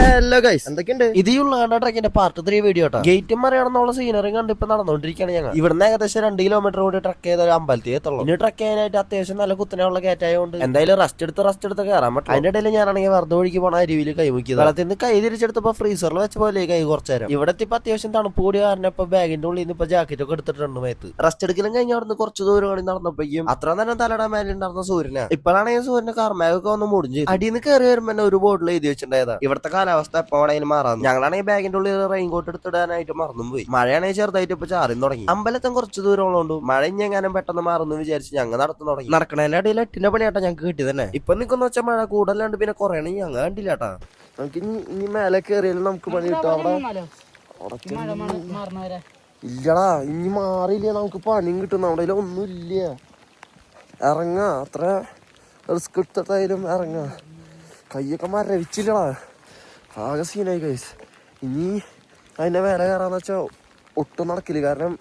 Hello guys, എന്തൊക്കെയുണ്ട്? ഇത് ഉള്ളാണ്ട ട്രക്കിന്റെ part 3 video കേട്ടോ. ഗേറ്റും മറിയാണെന്നുള്ള സീനറി കണ്ട് ഇപ്പൊ നടന്നുകൊണ്ടിരിക്കുകയാണ് ഞങ്ങൾ. ഇവിടുന്ന് ഏകദേശം 2 കിലോമീറ്റർ കൂടി ട്രക്ക് ചെയ്ത ഒരു അമ്പലത്തിൽ എത്തുള്ളൂ. ഇനി ട്രക്ക് ചെയ്യാനായിട്ട് അത്യാവശ്യം നല്ല കുത്തനെയുള്ള കയറ്റായതുകൊണ്ട് എന്തായാലും റെസ്റ്റ് എടുത്ത് കയറാൻ പറ്റും. അതിന്റെ ഇടയിൽ ഞാനാണെങ്കിൽ വെറുതെ ഒഴുകി പോണ അരുവിയിൽ കൈമുക്കിയത്. വെള്ളത്തിൽ നിന്ന് കൈ തിരിച്ചെടുത്തപ്പോ ഫ്രീസറിൽ വെച്ച പോലെ കൈ കുറച്ചു നേരം. ഇവിടെ ഇപ്പൊ അത്യാവശ്യം തണുപ്പ് കൂടി കാരണം ഇപ്പൊ ബാഗിന്റെ ഉള്ളിൽ നിന്ന് ഇപ്പൊ ജാക്കറ്റ് ഒക്കെ എടുത്തിട്ടുണ്ട് മേത്ത്. റെസ്റ്റ് എടുക്കലും കഴിഞ്ഞ അവിടെ നിന്ന് കുറച്ച് ദൂരം കൂടി നടന്നപ്പോഴേക്കും അത്ര നേരം തലയുടെ മേലെ ഉണ്ടായിരുന്ന സൂര്യനാ. ഇപ്പോഴാണെങ്കിൽ സൂര്യന്റെ കർമ്മയൊക്കെ ഒന്ന് മുടിഞ്ഞു. അടിയിൽ നിന്ന് കയറി വരുമ്പോ തന്നെ ഒരു ബോർഡിൽ എഴുതി വെച്ചിട്ടുണ്ടായതാ ഇവിടുത്തെ കാലാവസ്ഥ എപ്പോഴാണെങ്കിലും മാറാം. ഞങ്ങളാണെങ്കിൽ ബാഗിന്റെ ഉള്ളിൽ റെയിൻകോട്ട് എടുത്തിടാനായിട്ട് മറന്നുപോയി. മഴയാണെങ്കിൽ ചെറുതായിട്ട് ഇപ്പൊ ചാറി തുടങ്ങി. അമ്പലത്തും കുറച്ച് ദൂരമുള്ളതുകൊണ്ട് മഴ ഇഞ്ഞെങ്ങാനും പെട്ടെന്ന് മാറുന്നു വിചാരിച്ച് ഞങ്ങൾ നടന്നു തുടങ്ങി. നടക്കണേന്റെ അടിയിൽ 8ന്റെ പണിയാട്ടാ ഞങ്ങൾക്ക് കിട്ടി തന്നെ. ഇപ്പൊ നിൽക്കുന്ന വെച്ചാൽ മഴ കൂടുതലാണ്ട് പിന്നെ കുറയണെങ്കിൽ ഞങ്ങൾ കണ്ടില്ലാട്ടാ. നമുക്ക് ഇനി മേലെ കയറിയാലും നമുക്ക് പണി കിട്ടും. ഇല്ലടാ, ഇനി മാറിയില്ല നമുക്ക് പണിയും കിട്ടും. നമ്മുടെ ഒന്നും ഇല്ല. ഇറങ്ങാ, അത്ര റിസ്ക് എടുത്തിട്ടായാലും ഇറങ്ങാ. കയ്യൊക്കെ മരവിച്ചില്ലടാ, ആകെ സീനായി ഗൈസ്. ഇനി അതിൻ്റെ മേലെ കയറാന്ന് വെച്ചാൽ ഒട്ടും നടക്കില്ല. കാരണം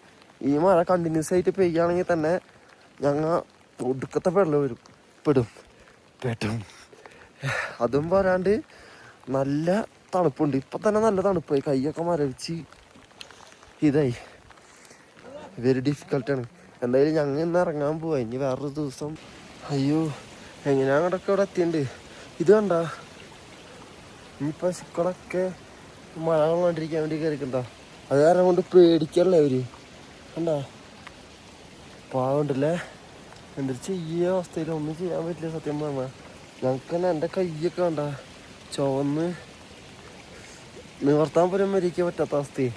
ഈ മഴ കണ്ടിന്യൂസ് ആയിട്ട് പെയ്യുകയാണെങ്കിൽ തന്നെ ഞങ്ങൾ ഒടുക്കത്തെ വെള്ളം പെടും. അതും പോരാണ്ട് നല്ല തണുപ്പുണ്ട്. ഇപ്പം തന്നെ നല്ല തണുപ്പായി, കൈയൊക്കെ മരവിച്ച് ഇതായി. വെരി ഡിഫിക്കൽട്ടാണ്. എന്തായാലും ഞങ്ങൾ ഇന്ന് ഇറങ്ങാൻ പോവാ. ഇനി വേറൊരു ദിവസം. അയ്യോ, എങ്ങനെയാ അങ്ങോട്ടൊക്കെ ഇവിടെ എത്തിയുണ്ട്. ഇത് കണ്ട ഇനിയിപ്പോൾ ചിക്കളൊക്കെ മഴ കൊണ്ടിരിക്കാൻ വേണ്ടി കയറിക്കണ്ട. അത് കാരണം കൊണ്ട് പേടിക്കല്ലേ അവര്. കണ്ടാ പാവണ്ടല്ലേ. എന്തൊരു ചെയ്യ അവസ്ഥയിൽ ഒന്നും ചെയ്യാൻ പറ്റില്ല സത്യം പറഞ്ഞാൽ. ഞങ്ങൾക്ക് തന്നെ എൻ്റെ കയ്യൊക്കെ കണ്ട ചുവന്ന് നിവർത്താൻ പോലും മരിക്കാൻ പറ്റാത്ത അവസ്ഥയെ.